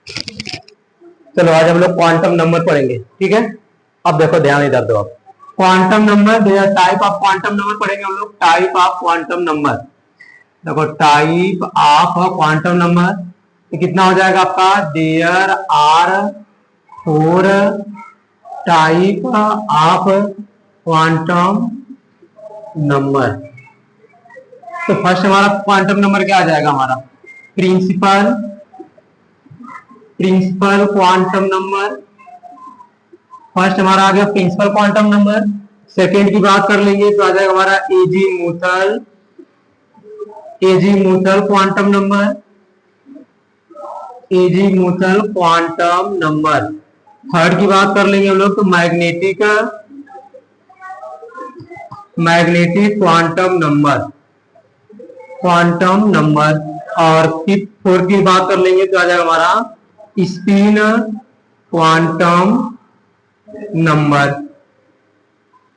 चलो आज हम लोग क्वांटम नंबर पढ़ेंगे, ठीक है। अब देखो ध्यान इधर दो। आप quantum number, type of quantum number पढ़ेंगे हम लोग। टाइप ऑफ क्वांटम नंबर, देखो टाइप ऑफ क्वांटम नंबर कितना हो जाएगा आपका। There are 4 type of quantum number. तो फर्स्ट हमारा क्वांटम नंबर क्या आ जाएगा हमारा, प्रिंसिपल क्वांटम नंबर। फर्स्ट हमारा आ गया प्रिंसिपल क्वांटम नंबर। सेकेंड की बात कर लेंगे तो आ जाएगा हमारा azimuthal quantum number. Azimuthal quantum number. Third की बात कर लेंगे हम लोग तो मैग्नेटिक क्वांटम नंबर। और फोर्थ की बात कर लेंगे तो आ जाएगा हमारा स्पिन क्वांटम नंबर।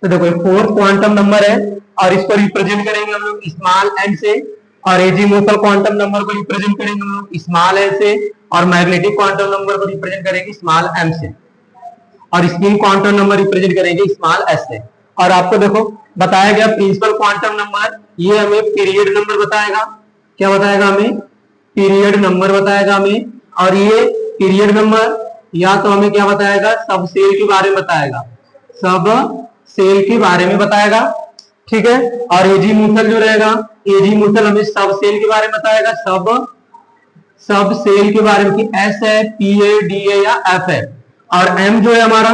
तो देखो फोर्थ क्वांटम नंबर है और इसको रिप्रेजेंट करेंगे हम लोग स्मॉल एन से, और एजीमूथल क्वांटम नंबर को रिप्रेजेंट करेंगे हम लोग स्मॉल एन से, और मैग्नेटिक क्वांटम नंबर को रिप्रेजेंट करेंगे स्मॉल एम से, और स्पिन क्वांटम नंबर रिप्रेजेंट करेंगे स्मॉल एस से। और आपको देखो बताया गया प्रिंसिपल क्वांटम नंबर, ये हमें पीरियड नंबर बताएगा। क्या बताएगा हमें, पीरियड नंबर बताएगा हमें। और ये पीरियड नंबर या तो हमें क्या बताएगा, सब सेल के बारे में बताएगा, सब सेल के बारे में बताएगा, ठीक है। और एजीमूथल जो रहेगा, एजीमूथल हमें सब सेल के बारे में बताएगा, सब सेल के बारे में, कि एस है, पी है, डी है या एफ है। और एम जो है हमारा,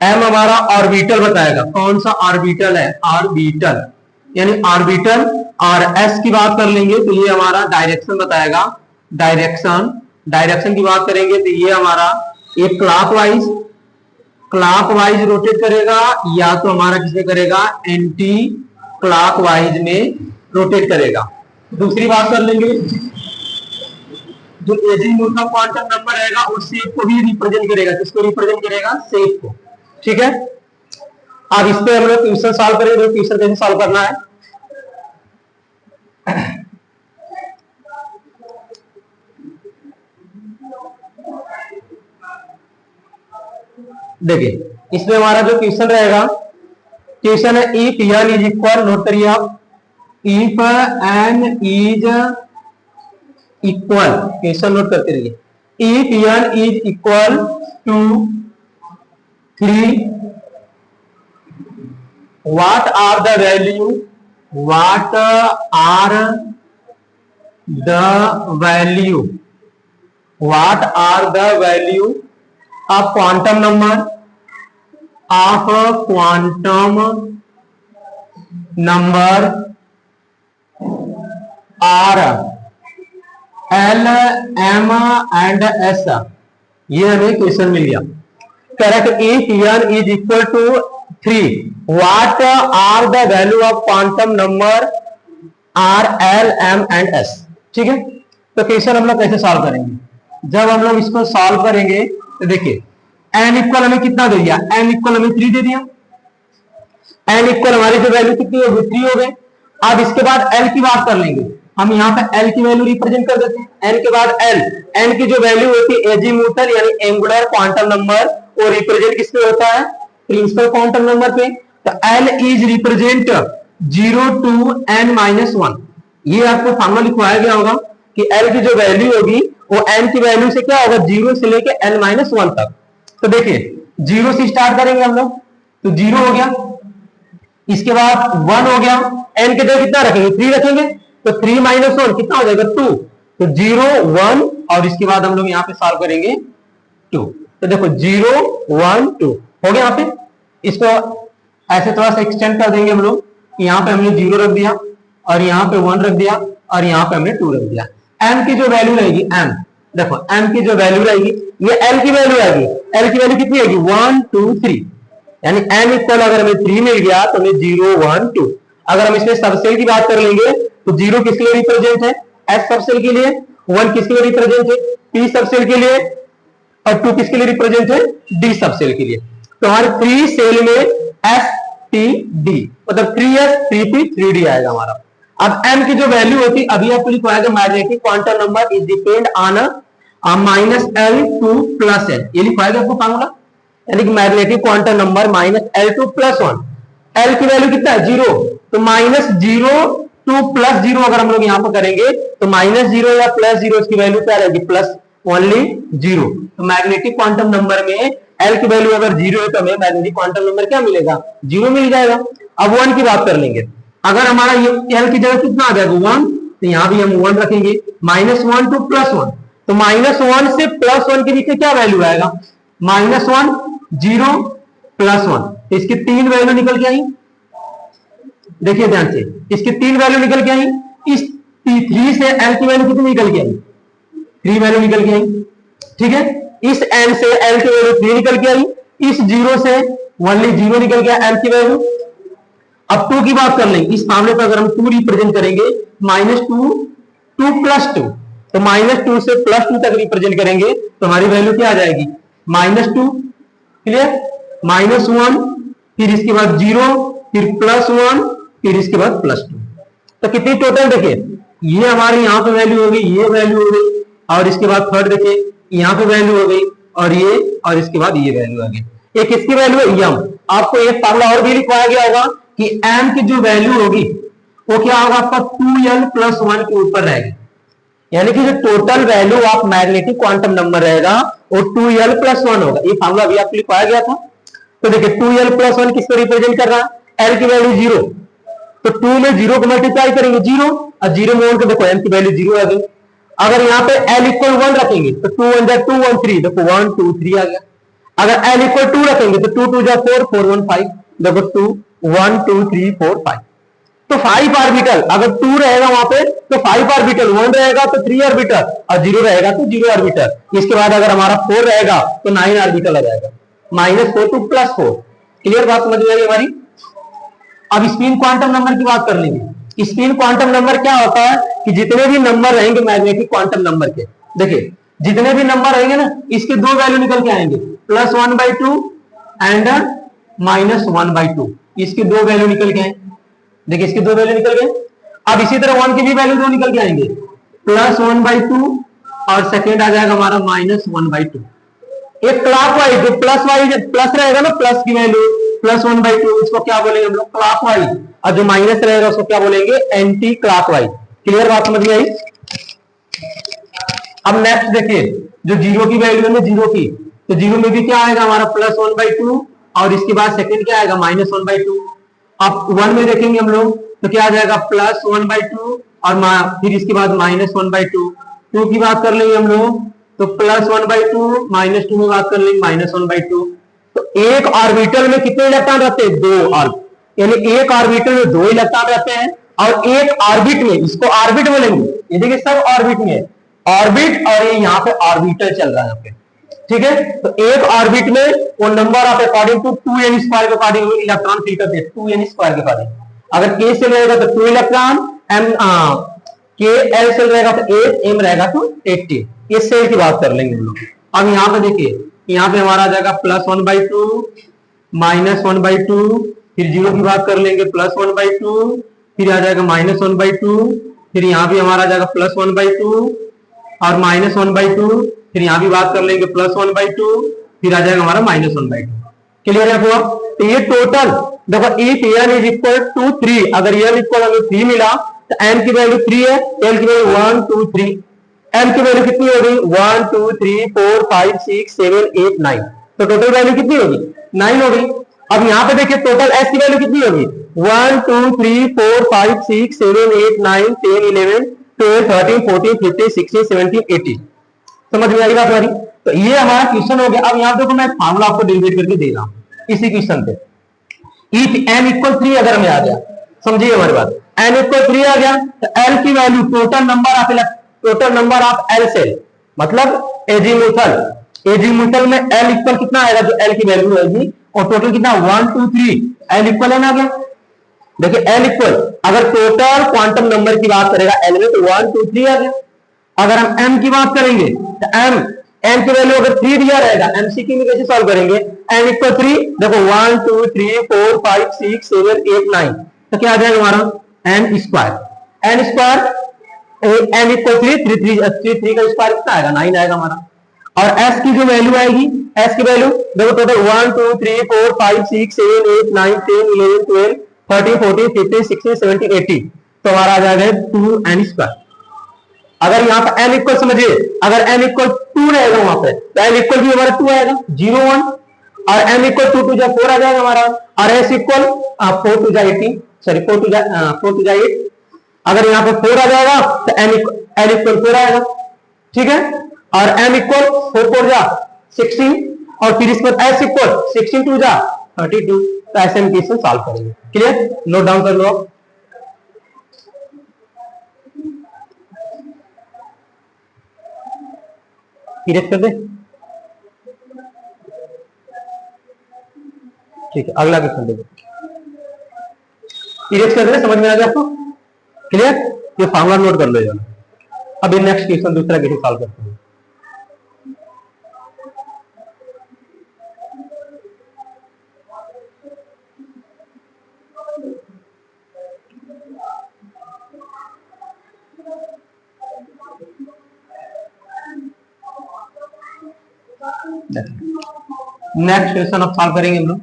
एम हमारा ऑर्बिटल बताएगा, कौन सा ऑर्बिटल है, ऑर्बिटल यानी ऑर्बिटल। और एस की बात कर लेंगे तो ये हमारा डायरेक्शन बताएगा, डायरेक्शन की बात करेंगे तो ये हमारा एक क्लॉकवाइज रोटेट करेगा, या तो हमारा किसमें करेगा, एंटी क्लॉकवाइज में रोटेट करेगा। दूसरी बात कर लेंगे, जो एजीमूथल क्वांटम नंबर रहेगा वो शेप को भी रिप्रेजेंट करेगा। किसको रिप्रेजेंट करेगा, शेप को, ठीक है। अब इस पे हम लोग क्वेश्चन सॉल्व करेंगे। क्वेश्चन कैसे सॉल्व करना है, देखिए इसमें हमारा जो क्वेश्चन रहेगा, क्वेश्चन है if n is equal, note करिए आप, if n is equal, question note करते रहिए, if n is equal to 3, what are the value of quantum number are L, M and S। ये हमें क्वेश्चन मिल गया। Correct, if n is equal to 3, what are the value of quantum number R, L, M and S, ठीक है। तो question हम लोग कैसे सॉल्व करेंगे, जब हम लोग इसको सॉल्व करेंगे तो देखिए n इक्वल हमें कितना दे दिया, n इक्वल हमें 3 दे दिया, n इक्वल हमारी जो वैल्यू कितनी होगी, 3 हो गए। अब इसके बाद l की बात कर लेंगे, हम यहाँ पे l की वैल्यू रिप्रेजेंट कर देते हैं। n के बाद n की जो वैल्यू होती है एजीमूथल यानी एंगुलर क्वांटम नंबर, वो रिप्रेजेंट किस पे होता है, प्रिंसिपल क्वांटम नंबर पे। तो l is represent 0 to n-1। ये आपको फॉर्मूला लिखवाया गया होगा कि l की जो वैल्यू होगी वो n की वैल्यू से क्या होगा, 0 से लेके n-1 तक। तो देखिए 0 से स्टार्ट करेंगे हम लोग, तो 0 हो गया, इसके बाद 1 हो गया, n के जगह कितना रखेंगे, 3 रखेंगे, तो 3 - 1 कितना हो जाएगा, 2। तो 0 1 और इसके बाद हम लोग यहाँ पे सॉल्व करेंगे 2। तो देखो 0 1 2 हो गया। यहाँ पे इसको ऐसे थोड़ा सा एक्सटेंड कर देंगे हम लोग, यहाँ पे हमने 0 रख दिया और यहाँ पे 1 रख दिया और यहाँ पे हमने 2 रख दिया। m की जो वैल्यू रहेगी, m देखो m की जो वैल्यू रहेगी, ये l की वैल्यू आएगी, l की वैल्यू कितनी आएगी, 1 2 3, यानी m इक्वल अगर हमें 3 मिल गया तो हमें 0 1 2। अगर हम इसमें सबसेल की बात कर लेंगे तो 0 किसके लिए रिप्रेजेंट है, s सबसेल के लिए, 1 किसके लिए रिप्रेजेंट है, p सबसेल के लिए, और 2 किसके लिए रिप्रेजेंट है, d सबसेल के लिए। तो हमारे 3 सेल में s t d मतलब 3s 3p 3d आएगा हमारा। अब m की जो वैल्यू होती है, अभी आपको लिखवाया गया magnetic quantum number is depend on minus L two plus L, ये लिखा है आपको फॉर्मूला, यानी कि magnetic quantum number minus L two plus one. L की वैल्यू कितना है? 0, तो माइनस 0 टू प्लस 0 अगर हम लोग यहां पर करेंगे तो माइनस 0 या प्लस 0 इसकी वैल्यू क्या रहेगी? Plus only 0। तो मैग्नेटिक क्वांटम नंबर में एल की वैल्यू अगर 0 है तो हमें मैग्नेटिक क्वांटम नंबर क्या मिलेगा? 0 मिल जाएगा। अब 1 की बात कर लेंगे, अगर हमारा ये एल की जगह कितना आ जाएगा? 1, तो यहां भी हम 1 रखेंगे। माइनस 1 टू प्लस 1, तो माइनस 1 से प्लस 1 के बीच क्या वैल्यू आएगा? Minus 1, 0, plus 1। इसकी 3 वैल्यू निकल के आई, देखिए ध्यान से, इसकी 3 वैल्यू निकल के आई। इस 3 से एल की वैल्यू कितनी निकल के आई? 3 वैल्यू निकल के आई, ठीक है। इस एन से एल की वैल्यू 3 निकल के आई। इस 0 से ओनली 0 निकल गया एल की वैल्यू। अब 2 की बात कर लेंगे, इस मामले पर अगर हम 2 रिप्रेजेंट करेंगे, माइनस 2 टू प्लस 2, तो माइनस 2 से प्लस 2 तक रिप्रेजेंट करेंगे तो हमारी वैल्यू क्या आ जाएगी? Minus 2, clear. माइनस 1, फिर इसके बाद 0, फिर प्लस 1, फिर इसके बाद प्लस 2। तो कितनी टोटल देखिए, ये हमारी यहाँ पे वैल्यू हो गई, ये वैल्यू हो गई, और इसके बाद थर्ड देखिए यहाँ पे वैल्यू हो गई, और ये, और इसके बाद ये वैल्यू आ गई। एक किसकी वैल्यू है? यम। आपको एक फार्मूला और भी लिखवाया गया होगा कि एम की जो वैल्यू होगी वो क्या होगा आपका? 2l प्लस 1 के ऊपर रहेगी, यानी कि जो total value of magnetic quantum number रहेगा वो 2l प्लस 1 होगा। ये फार्मूला भी आपको लिखवाया गया था। तो देखिए 2l प्लस 1 किसको रिप्रेजेंट कर रहा है? एल की वैल्यू 0, तो 2 में 0 को मल्टीप्लाई करेंगे 0, और 0 में 1 को देखो एम की वैल्यू 0 आ गई। अगर यहाँ पे l इक्वल 1 रखेंगे तो 2 1 जा 2 1 3, देखो 1 2 3 आ गया। अगर l इक्वल 2 रखेंगे तो 2 2 जा 4 4 1 5, देखो 2 1 2 3 4 5। तो 5 ऑर्बिटल, अगर 2 रहेगा वहां पे तो 5 ऑर्बिटल, 1 रहेगा तो 3 ऑर्बिटल, और 0 रहेगा तो 0 ऑर्बिटल। इसके बाद अगर हमारा 4 रहेगा तो 9 ऑर्बिटल आ जाएगा, -4 टू +4। क्लियर बात समझ में आई हमारी? अब स्पिन क्वांटम नंबर की बात कर लेंगे। स्पिन क्वांटम नंबर क्या होता है कि जितने भी नंबर रहेंगे मैग्नेटिक क्वांटम नंबर के, देखिए जितने भी नंबर रहेंगे ना, इसके 2 वैल्यू निकल के आएंगे, +1/2 एंड -1/2। इसके 2 वैल्यू निकल के आए, देखिए इसके 2 वैल्यू निकल गए। अब इसी तरह 1 की भी वैल्यू 2 निकल के आएंगे, +1/2, और सेकेंड आ जाएगा हमारा -1/2। एक क्लॉकवाइज, जो प्लस रहेगा ना, प्लस की वैल्यू +1/2, इसको क्या बोलेंगे हम लोग? क्लॉकवाइज। और जो माइनस रहेगा उसको क्या बोलेंगे? Anti clockwise. क्लियर बात समझ में आई? अब नेक्स्ट देखिए, जो 0 की वैल्यू है ना, 0 की, तो 0 में भी क्या आएगा हमारा? +1/2, और इसके बाद सेकेंड क्या आएगा? -1/2। अब 1 में देखेंगे हम लोग तो क्या आ जाएगा? +1/2, और फिर इसके बाद -1/2। 2 की बात कर लेंगे हम लोग तो +1/2, -2 में बात कर लेंगे -1/2। तो एक ऑर्बिटल में कितने इलेक्ट्रॉन रहते हैं? 2 ऑर्बिटल, यानी एक ऑर्बिटल में 2 इलेक्ट्रॉन रहते हैं, और एक ऑर्बिट में, इसको ऑर्बिट बोलेंगे, ये देखिए सब ऑर्बिट में है, ऑर्बिट, और ये यहाँ पे ऑर्बिटल चल रहा है यहाँ पे, ठीक है। तो एक ऑर्बिट में वो number of according to 2n² के अकॉर्डिंग इलेक्ट्रॉन फिल करते हैं, 2n² के अकॉर्डिंग। अगर k से रहेगा तो 2 इलेक्ट्रॉन, k l से रहेगा तो 8, m रहेगा तो 18। ये सेल की बात कर लेंगे हम लोग। अब यहाँ पे देखिए, यहाँ पे हमारा आ जाएगा +1/2, -1/2, फिर 0 की बात कर लेंगे +1/2, फिर आ जाएगा -1/2, फिर यहाँ भी हमारा आ जाएगा +1/2 और -1/2, फिर यहाँ भी बात कर लेंगे +1/2, फिर आ जाएगा हमारा -1/2। क्लियर है हुआ? तो ये टोटल देखो, if n is equal to 3, अगर n इक्वल हमें 3 मिला तो n की वैल्यू 3 है, l की वैल्यू 1 2 3, m की वैल्यू कितनी होगी? 1 2 3 4 5 6 7 8 9। तो टोटल वैल्यू कितनी होगी? 9 होगी। अब यहाँ पे देखिए टोटल s की वैल्यू कितनी होगी? 1 2 3 4 5 6 7 8 9 10 11 12 13 14 15 16 17 18। समझ में आई बात हमारी? तो ये हमारा क्वेश्चन हो गया। अब यहाँ देखो, मैं फार्मूला आपको डेरिवेट करके दे रहा हूँ इसी क्वेश्चन पे। इफ n इक्वल 3 अगर हमें आ गया, समझिए हमारी बात, n इक्वल 3 आ गया तो l की value total number of L shell, मतलब एजीमुथल में l इक्वल कितना आएगा? जो l की वैल्यू आएगी, और टोटल कितना? 1 2 3, l इक्वल है ना? आ गया। देखिए l इक्वल, अगर टोटल क्वांटम नंबर की बात करेगा l में तो 1 2 3 आ गया। अगर हम m की बात करेंगे तो m की वैल्यू अगर 3 दिया रहेगा, एमसीक्यू में कैसे सॉल्व करेंगे? n इक्वल 3, देखो 1 2 3 4 5 6 7 8 9, तो क्या आ जाएगा हमारा? n स्क्वायर n इक्वल 3, 3 का स्क्वायर कितना आएगा 9 आएगा हमारा। और s की जो वैल्यू आएगी, s की वैल्यू देखो टोटल 1 2 3 4 5 6 7 8 9 10 11 12 13 14 15 16 17 18, तो हमारा आ जाएगा 2n स्क्वायर। अगर यहाँ पे n इक्वल समझिए, अगर n इक्वल 2 रहेगा वहां पे तो n इक्वल भी हमारा 2 आएगा 0 1, और m इक्वल 2 जा 4 आ जाएगा हमारा, और s इक्वल 4 2 जा 18, सॉरी 4 2 जा 8। अगर यहाँ पे 4 आ जाएगा तो n इक्वल 4 आएगा, ठीक है। और m इक्वल 4 4 जा 16, और फिर इस पर s इक्वल 16 2 जा 32। तो ऐसे हम क्वेश्चन सॉल्व करेंगे। क्लियर, नोट डाउन कर लो आप। इरेज कर दे, ठीक है। अगला क्वेश्चन देखो, इरेज कर दे, समझ में आ गया आपको? क्लियर, ये फॉर्मूला नोट कर लो। अभी नेक्स्ट क्वेश्चन दूसरा क्वेश्चन सॉल्व करते हैं। नेक्स्ट क्वेश्चन अब सॉल्व करेंगे हम लोग।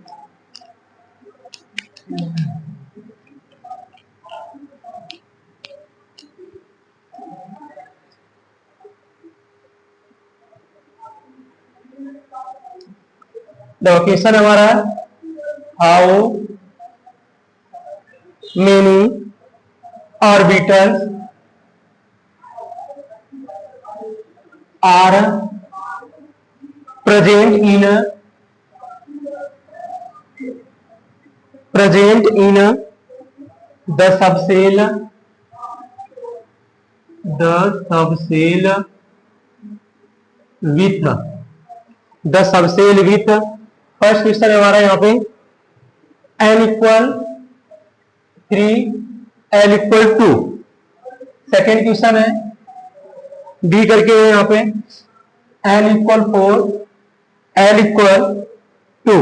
क्वेश्चन हमारा है how many orbitals are present in the subshell with first question हमारा यहाँ पे n equal 3 l equal 2। Second question है डी करके यहाँ पे n इक्वल 4 l इक्वल 2,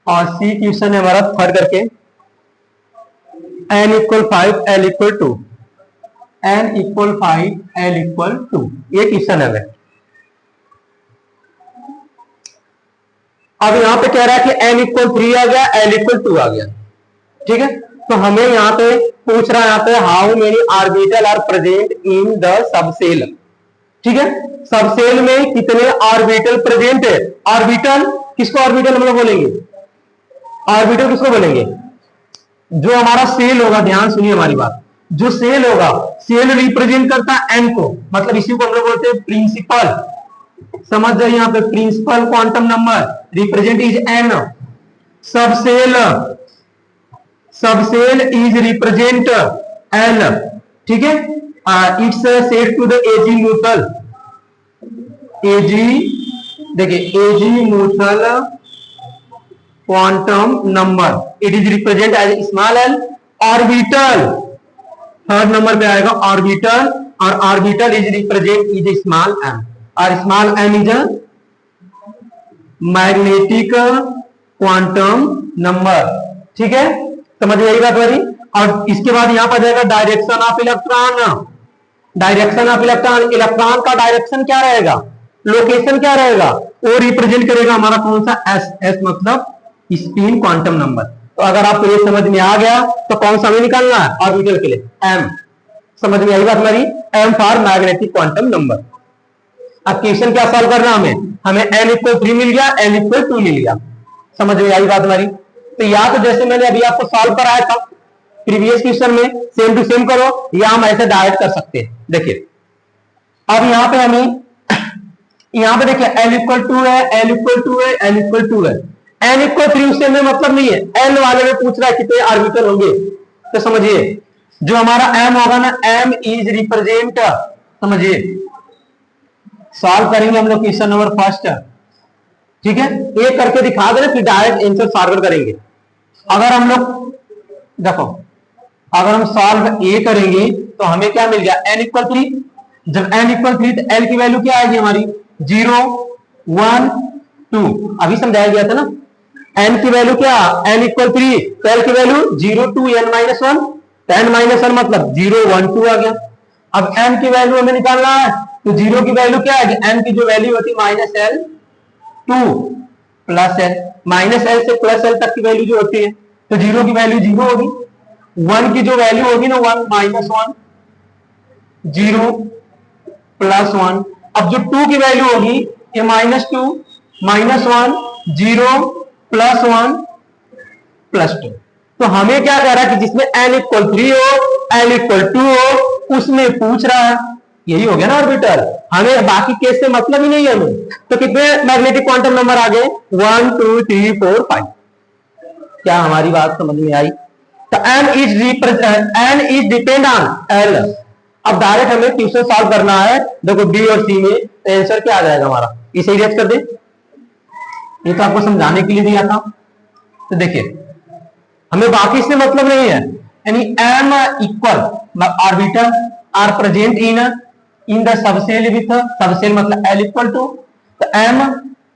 और सी क्वेश्चन है हमारा थर्ड करके n equal 5 l equal 2, n equal 5 l equal 2, ये क्वेश्चन है। अब यहां पे कह रहा है कि n इक्वल 3 आ गया, l इक्वल 2 आ गया, ठीक है। तो हमें यहां पे पूछ रहा है यहाँ पे how many orbital are present in the subshell, ठीक है। सबसेल में कितने ऑर्बिटल प्रेजेंट है। ऑर्बिटल किसको ऑर्बिटल हम लोग बोलेंगे, ऑर्बिटल किसको बोलेंगे, जो हमारा सेल होगा, ध्यान सुनिए हमारी बात, जो सेल होगा, सेल रिप्रेजेंट करता है एन को, मतलब इसी को हम लोग बोलते हैं प्रिंसिपल। समझ जाइए यहाँ पे principal quantum number represent is n. Subshell is represent l, ठीक है। It's set to the azimuthal, देखिए azimuthal quantum number, it is represent as small l. Orbital third number पे आएगा ऑर्बिटल, और orbital is represent is small m, और small m is a magnetic quantum number, ठीक है। समझ में आई बात वाली। और इसके बाद यहां पर जाएगा direction of electron, direction of electron, electron का डायरेक्शन क्या रहेगा, लोकेशन क्या रहेगा, वो रिप्रेजेंट करेगा हमारा कौन सा एस, एस मतलब स्पिन क्वांटम नंबर। तो अगर आपको ये समझ में आ गया तो कौन सा हमें निकालना है ऑर्बिटल के लिए, एम। समझ में आई बात हमारी, M for magnetic quantum number. अब क्वेश्चन क्या सॉल्व करना है हमें n इक्वल 3 मिल गया, n इक्वल 2 मिल गया। समझ में आई बात हमारी। तो या तो जैसे मैंने अभी आपको सॉल्व कराया था प्रीवियस क्वेश्चन में, सेम टू सेम करो, या हम ऐसे डायरेक्ट कर सकते हैं। देखिए अब यहाँ पे हमें, यहाँ पे देखिए n इक्वल 2 है, n इक्वल 2 है, n इक्वल 2 है, n इक्वल 3 उससे हमें मतलब नहीं है, n वाले में पूछ रहा है कितने ऑर्बिटल होंगे। तो समझिए जो हमारा m होगा ना, m इज रिप्रेजेंट, समझिए सॉल्व करेंगे हम लोग क्वेश्चन नंबर फर्स्ट, ठीक है। एक करके दिखा दे, फिर डायरेक्ट आंसर फॉरवर्ड करेंगे। अगर हम लोग देखो, अगर हम सॉल्व ए करेंगे तो हमें क्या मिल गया, n इक्वल 3। जब n इक्वल 3 तो l की वैल्यू क्या आएगी हमारी 0 1 2, अभी समझाया गया था ना। n की वैल्यू क्या, n इक्वल 3 तो l की वैल्यू 0 2 n -1, तो n माइनस 1 मतलब 0 1 2 आ गया। अब m की वैल्यू हमें निकालना है, तो 0 की वैल्यू क्या आएगी, m की जो वैल्यू होती है minus L two plus L, minus L से प्लस एल तक की वैल्यू जो होती है, तो 0 की वैल्यू 0 होगी, 1 की जो वैल्यू होगी ना 1 माइनस 1 0 प्लस 1, अब जो 2 की वैल्यू होगी ये माइनस 2 माइनस 1 0 प्लस 1 प्लस 2। तो हमें क्या कह रहा है कि जिसमें n इक्वल 3 हो n इक्वल 2 हो उसमें पूछ रहा है, यही हो गया ना ऑर्बिटल, हमें बाकी केस से मतलब ही नहीं है हमें। तो कितने मैग्नेटिक क्वांटम नंबर आ गए, 1 2 3 4 5। क्या हमारी बात समझ में आई? तो n is depend on l। अब डायरेक्ट हमें क्वेश्चन सॉल्व करना है, देखो बी और सी में, तो आंसर क्या आ जाएगा हमारा, इसे इरेज कर दे, ये तो आपको समझाने के लिए दिया था। तो देखिए हमें बाकी से मतलब नहीं है, यानी m equal orbital are present in the subshell with, subshell मतलब l इक्वल टू, तो m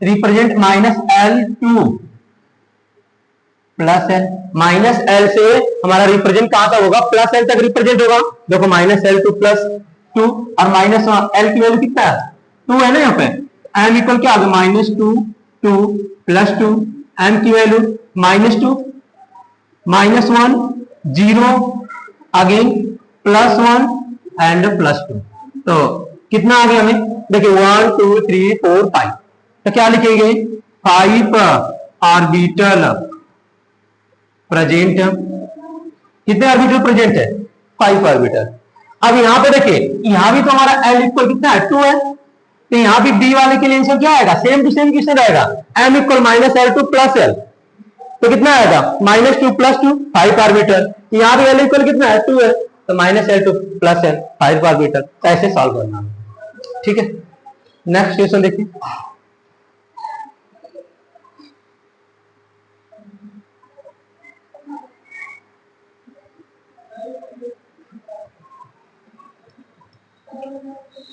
represent minus L2 plus L, minus L से हमारा रिप्रेजेंट कहां तक होगा, प्लस एल तक रिप्रेजेंट होगा। देखो माइनस L2 प्लस 2 और माइनस एल की वैल्यू कितना है 2 है ना, यहाँ पे m इक्वल क्या होगा माइनस 2 2 प्लस 2, m की value minus 2 minus 1 0 again plus 1 and plus 2। तो कितना आ गया हमें, देखिए 1 2 3 4 5, तो क्या लिखेंगे 5 ऑर्बिटल प्रेजेंट, कितने ऑर्बिटल प्रेजेंट है 5 ऑर्बिटल। अब यहां पे देखिए यहां भी तो हमारा L इक्वल कितना है 2 है, तो यहां भी डी वाले के लिए आंसर क्या आएगा, सेम टू सेम किससे रहेगा, m equal minus L2 plus L, तो कितना आएगा माइनस 2 प्लस 2 5 ऑर्बिटल, यहां भी L इक्वल कितना है 2 है, तो minus L2 plus L 5 orbital, ऐसे सॉल्व करना है। ठीक है, नेक्स्ट क्वेश्चन देखिए,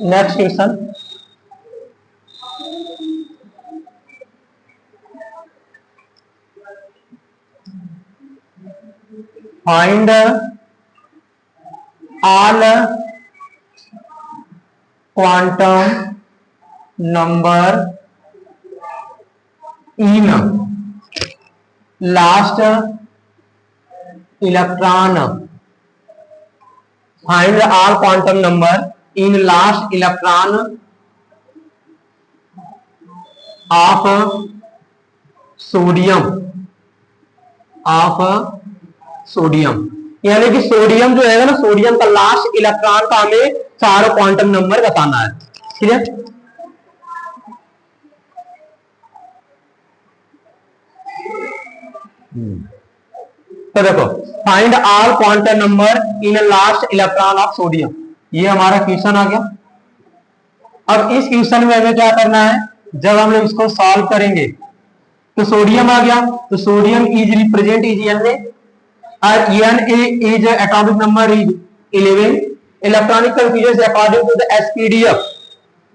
next question, find all quantum number in last electron, find all quantum number in last electron of sodium, of sodium, यानी कि सोडियम जो है ना, सोडियम का लास्ट इलेक्ट्रॉन का हमें 4 क्वांटम नंबर बताना है। ठीक है, तो देखो find all quantum number in last electron of sodium, ये हमारा क्वेश्चन आ गया। अब इस क्वेश्चन में हमें क्या करना है, जब हम लोग इसको सॉल्व करेंगे तो सोडियम आ गया, तो sodium is represent is Na और Na is atomic number is 11, electronic confusion according to the SPDF,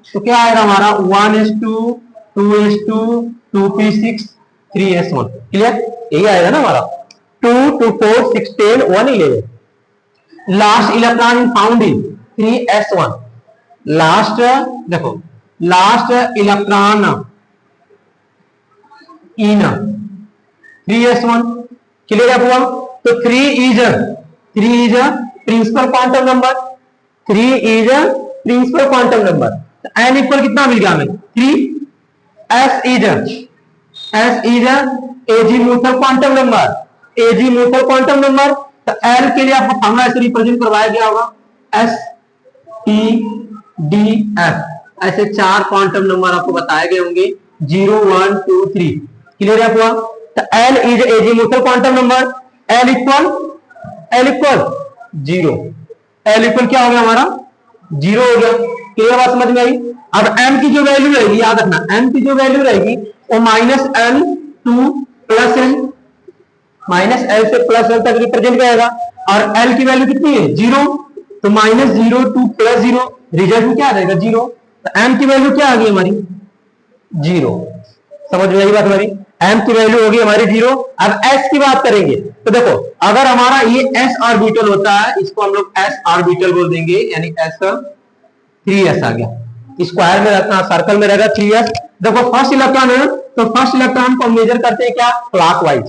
तो क्या आएगा हमारा 1s2 2s2 2p6 3s1, clear, यही आएगा ना हमारा 2 2 4 6 10 1 11। Last electron found in 3s1, last देखो last electron in 3s1, clear है हुआ, तो 3 is principal quantum number, 3 is principal quantum number, n equal कितना मिल गया हमें 3, s is azimuthal quantum number, azimuthal quantum number, तो l के लिए आपको फॉर्मूला ऐसे रिप्रेजेंट करवाया गया होगा s t d f, ऐसे 4 क्वांटम नंबर आपको बताए गए होंगे 0 1 2 3, क्लियर है हुआ। तो l is azimuthal quantum number, l equal 0, l equal क्या हो गया हमारा 0 हो गया, क्लियर बात समझ में आई। अब m की जो वैल्यू रहेगी, याद रखना m की जो वैल्यू रहेगी वो minus L2 plus L, minus L से प्लस L तक रिप्रेजेंट करेगा, और L की वैल्यू कितनी है 0, तो माइनस 0 2 प्लस 0, रिजल्ट में क्या आ जाएगा 0, तो m की वैल्यू क्या आ गई हमारी 0, समझ में आई बात हमारी। m की वैल्यू होगी हमारी 0। अब s की बात करेंगे तो देखो, अगर हमारा ये s ऑर्बिटल होता है, इसको हम लोग s ऑर्बिटल बोल देंगे, यानी s 3s आ गया, स्क्वायर में रखना, सर्कल में रहेगा 3s। देखो फर्स्ट इलेक्ट्रॉन है, तो फर्स्ट इलेक्ट्रॉन को मेजर करते हैं क्या, क्लॉकवाइज,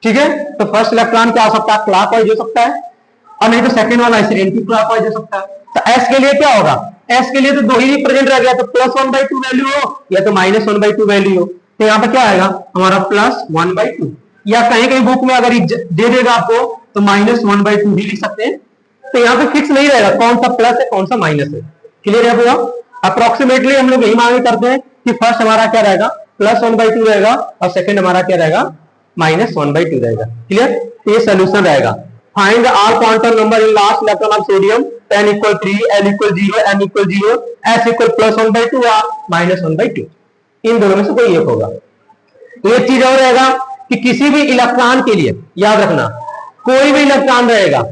ठीक है। तो फर्स्ट इलेक्ट्रॉन क्या हो सकता है, क्लॉकवाइज हो सकता है, और नहीं तो सेकंड वाला ऐसे एंटी क्लॉकवाइज हो सकता है। तो s के लिए क्या होगा, s के लिए तो दो ही प्रेजेंट रह गया, तो +1/2 वैल्यू हो या तो -1/2 वैल्यू हो। तो यहाँ पे क्या आएगा हमारा +1/2, या कहीं कहीं बुक में अगर दे देगा आपको तो -1/2 भी लिख सकते हैं। तो यहाँ पे फिक्स नहीं रहेगा कौन सा प्लस है कौन सा माइनस है। क्लियर है पूरा। अप्रोक्सीमेटली हम लोग यही मांगे करते हैं कि फर्स्ट हमारा क्या रहेगा, +1/2 रहेगा, और सेकंड हमारा क्या रहेगा, -1/2 रहेगा। क्लियर। तो ये सोल्यूशन रहेगा। Find all quantum number in last electron of sodium, n = 3, l = 0, m = 0, s = +1/2 और -1/2, इन दोनों में से कोई एक होगा। तो एक चीज और रहेगा कि किसी भी इलेक्ट्रॉन के लिए याद रखना, कोई भी इलेक्ट्रॉन रहेगा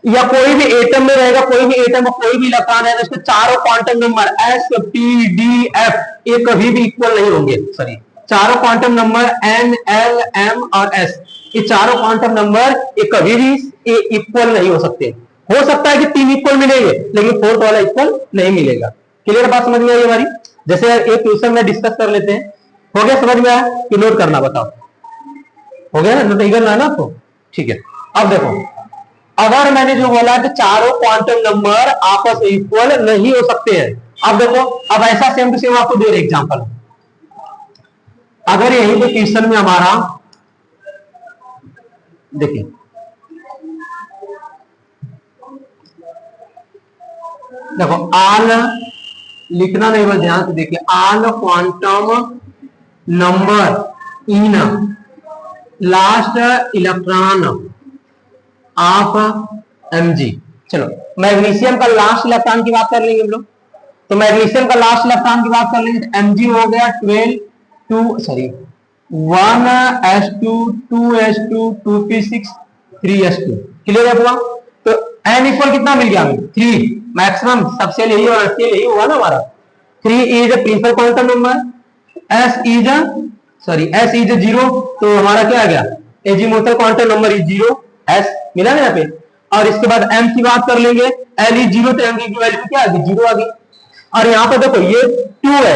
या कोई भी एटम में रहेगा, कोई भी एटम और कोई भी इलेक्ट्रॉन रहेगा, इसके चारों quantum number s, p, d, f ये कभी भी इक्वल नहीं होंगे। सॉरी, चारों quantum number n, l, m और s, ये चारों क्वांटम नंबर ये कभी भी इक्वल नहीं हो सकते। हो सकता है कि 3 इक्वल मिलेंगे, लेकिन फोर्थ वाला इक्वल नहीं मिलेगा। क्लियर बात समझ में आई हमारी। जैसे एक क्वेश्चन में डिस्कस कर लेते हैं। हो गया, समझ में आया कि नोट करना, बताओ हो गया ना, नोट नहीं करना है ना आपको, ठीक है। अब देखो, अगर मैंने जो बोला कि चारों क्वांटम नंबर आपस में इक्वल नहीं हो सकते हैं। अब देखो, अब ऐसा सेम टू सेम आपको दे रहे एग्जांपल। अगर यही पे क्वेश्चन में हमारा देखिए, देखो आल लिखना नहीं, बस ध्यान से देखिए, all quantum number in last electron of mg। चलो मैग्नीशियम का लास्ट इलेक्ट्रॉन की बात कर लेंगे हम लोग। तो मैग्नीशियम का लास्ट इलेक्ट्रॉन की बात कर लेंगे तो mg हो गया 1s2 2s2 2p6 3s2। Clear है पूरा। तो n इक्वल कितना मिल गया हमें, 3 मैक्सिमम, सबसे यही और यही हुआ ना हमारा। 3 is a principal quantum number, s is 0, तो हमारा क्या आ गया, azimuthal quantum number is 0, s मिला ना यहाँ पे। और इसके बाद m की बात कर लेंगे, l इज 0, तो m की वैल्यू क्या आ गई, 0 आ गई। और यहाँ पे देखो ये 2 है,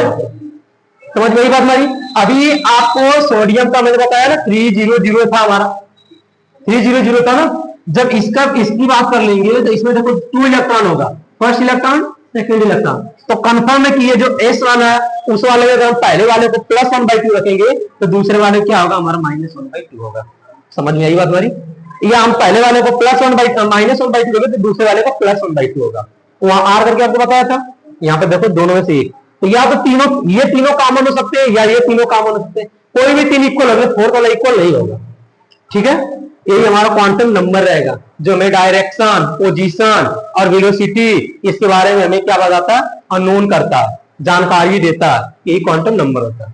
समझ में आई बात हमारी। अभी आपको सोडियम का मैंने बताया ना 300 था हमारा, 300 था ना। जब इसकी बात कर लेंगे तो इसमें देखो 2 इलेक्ट्रॉन होगा, फर्स्ट इलेक्ट्रॉन सेकंड इलेक्ट्रॉन। तो कंफर्म है कि ये जो s वाला है उस वाले में अगर हम पहले वाले को +1/2 रखेंगे तो दूसरे वाले क्या होगा हमारा -1/2 होगा। समझ में आई बात हमारी। या हम पहले वाले को -1/2 रखेंगे तो दूसरे वाले को +1/2 होगा। वहां आर करके आपको बताया था, यहाँ पे देखो दोनों में से एक। तो या तो ये तीनों कॉमन हो सकते हैं या ये तीनों कॉमन हो सकते हैं, कोई भी 3 इक्वल होगा, फोर्थ वाला इक्वल नहीं होगा। ठीक है, यही हमारा क्वांटम नंबर रहेगा जो हमें डायरेक्शन, पोजीशन और वेलोसिटी इसके बारे में हमें क्या बताता है, अननोन करता, जानकारी देता, यही क्वांटम नंबर होता है।